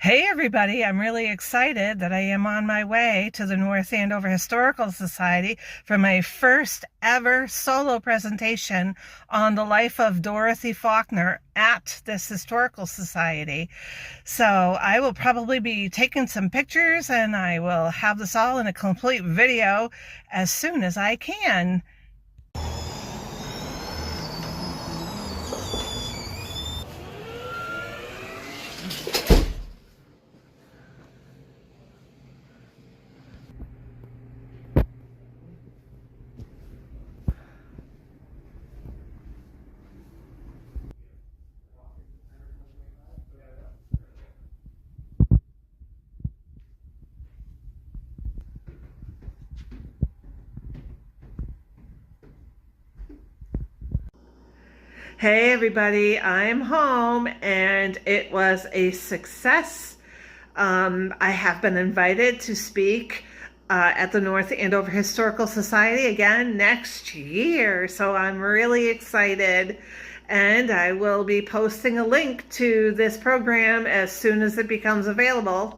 Hey everybody, I'm really excited that I am on my way to the North Andover Historical Society for my first ever solo presentation on the life of Dorothy Faulkner at this historical society. So I will probably be taking some pictures and I will have this all in a complete video as soon as I can. Hey everybody, I'm home and it was a success. I have been invited to speak at the North Andover Historical Society again next year, so I'm really excited, and I will be posting a link to this program as soon as it becomes available.